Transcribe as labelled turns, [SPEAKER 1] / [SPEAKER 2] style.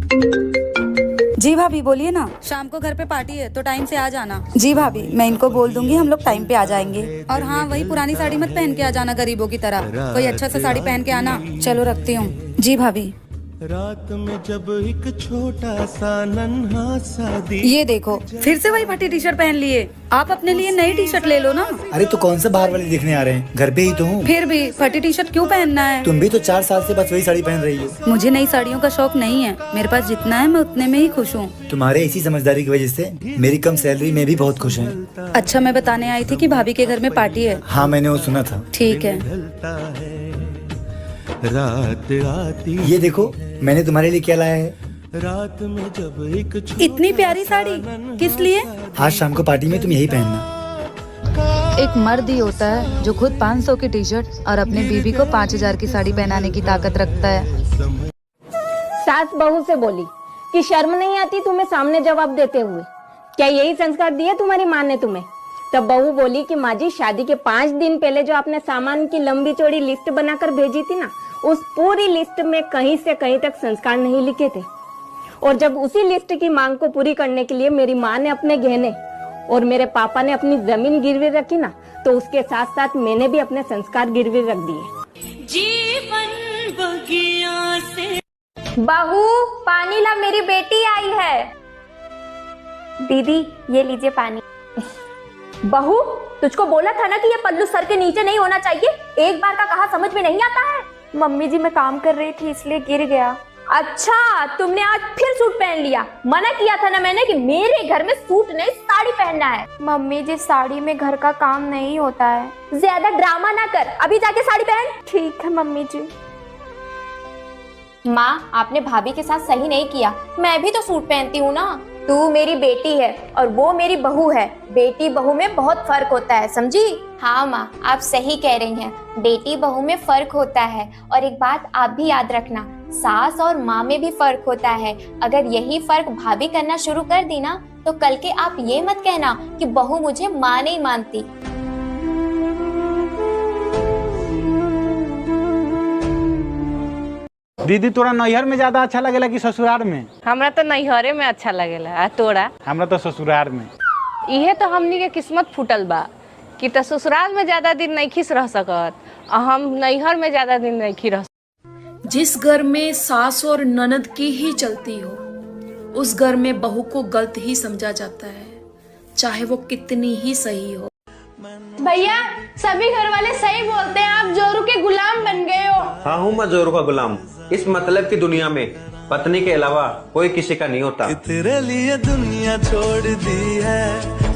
[SPEAKER 1] जी भाभी बोलिए ना।
[SPEAKER 2] शाम को घर पे पार्टी है तो टाइम से आ जाना।
[SPEAKER 1] जी भाभी मैं इनको बोल दूंगी, हम लोग टाइम पे आ जाएंगे।
[SPEAKER 2] और हाँ, वही पुरानी साड़ी मत पहन के आ जाना गरीबों की तरह, कोई अच्छा सा साड़ी पहन के आना।
[SPEAKER 1] चलो रखती हूँ। जी भाभी।
[SPEAKER 3] रात में जब एक छोटा सा नन्हा सा
[SPEAKER 2] ये देखो फिर से वही फटी टी शर्ट पहन लिए। आप अपने लिए नई टी शर्ट ले लो ना।
[SPEAKER 4] अरे तो कौन सा बाहर वाले देखने आ रहे हैं, घर पे ही तो हूँ।
[SPEAKER 2] फिर भी फटी टी शर्ट क्यों पहनना है?
[SPEAKER 4] तुम भी तो 4 साल से बस वही साड़ी पहन रही हो।
[SPEAKER 2] मुझे नई साड़ियों का शौक नहीं है, मेरे पास जितना है मैं उतने में ही खुश हूँ।
[SPEAKER 4] तुम्हारे इसी समझदारी की वजह से मेरी कम सैलरी में भी बहुत खुश है।
[SPEAKER 2] अच्छा मैं बताने आई थी कि भाभी के घर में पार्टी है।
[SPEAKER 4] हाँ मैंने वो सुना था।
[SPEAKER 2] ठीक है।
[SPEAKER 3] रात आती
[SPEAKER 4] ये देखो मैंने तुम्हारे लिए क्या लाया है।
[SPEAKER 3] रात में जब एक
[SPEAKER 2] इतनी प्यारी साड़ी किस लिए?
[SPEAKER 4] आज शाम को पार्टी में तुम यही पहनना।
[SPEAKER 2] एक मर्द ही होता है जो खुद 500 की टी शर्ट और अपनी बीवी को 5000 की साड़ी पहनाने की ताकत रखता है।
[SPEAKER 5] सास बहू से बोली कि शर्म नहीं आती तुम्हें सामने जवाब देते हुए? क्या यही संस्कार दिए तुम्हारी माँ ने तुम्हें? तब बहू बोली कि माँ जी शादी के 5 दिन पहले जो आपने सामान की लंबी चौड़ी लिस्ट बनाकर भेजी थी ना, उस पूरी लिस्ट में कहीं से कहीं तक संस्कार नहीं लिखे थे। और जब उसी लिस्ट की मांग को पूरी करने के लिए मेरी माँ ने अपने गहने और मेरे पापा ने अपनी जमीन गिरवी रखी ना, तो उसके साथ साथ मैंने भी अपने संस्कार गिरवी रख दिए।
[SPEAKER 6] जीवन बगिया से
[SPEAKER 7] बहू पानी ला, मेरी बेटी आई है। दीदी ये लीजिए पानी। बहू तुझको बोला था ना कि ये पल्लू सर के नीचे नहीं होना चाहिए, एक बार का कहा समझ में नहीं आता है। मम्मी जी मैं काम कर रही थी इसलिए गिर गया। अच्छा तुमने आज फिर सूट पहन लिया, मना किया था ना मैंने कि मेरे घर में सूट नहीं साड़ी पहनना है। मम्मी जी साड़ी में घर का काम नहीं होता है। ज्यादा ड्रामा ना कर, अभी जाके साड़ी पहन। ठीक है मम्मी जी। माँ आपने भाभी के साथ सही नहीं किया, मैं भी तो सूट पहनती हूँ ना। तू मेरी बेटी है और वो मेरी बहू है, बेटी बहू में बहुत फर्क होता है, समझी? हाँ माँ आप सही कह रही हैं, बेटी बहू में फर्क होता है। और एक बात आप भी याद रखना, सास और माँ में भी फर्क होता है। अगर यही फर्क भाभी करना शुरू कर दी ना, तो कल के आप ये मत कहना कि बहू मुझे माँ नहीं मानती।
[SPEAKER 8] दीदी तोरा नैहर में ज्यादा अच्छा लगेला कि ससुराल में?
[SPEAKER 9] हमरा तो नैहरे में अच्छा लगेला। आ तोरा?
[SPEAKER 8] हमरा तो ससुराल में।
[SPEAKER 9] इहे तो हमनी के किस्मत फूटल बा कि तो ससुराल में ज्यादा दिन नहीं खिस रह सकत, हम नैहर में ज्यादा दिन नहीं खी रह।
[SPEAKER 6] जिस घर में सास और ननद की ही चलती हो, उस घर में बहू को गलत ही समझा जाता है, चाहे वो कितनी ही सही हो।
[SPEAKER 7] भैया सभी घर वाले सही बोलते हैं, आप जोरू के गुलाम बन गए हो।
[SPEAKER 10] हाँ हूँ मैं जोरू का गुलाम। इस मतलब की दुनिया में पत्नी के अलावा कोई किसी का नहीं होता।
[SPEAKER 3] तेरे लिए दुनिया छोड़ दी है।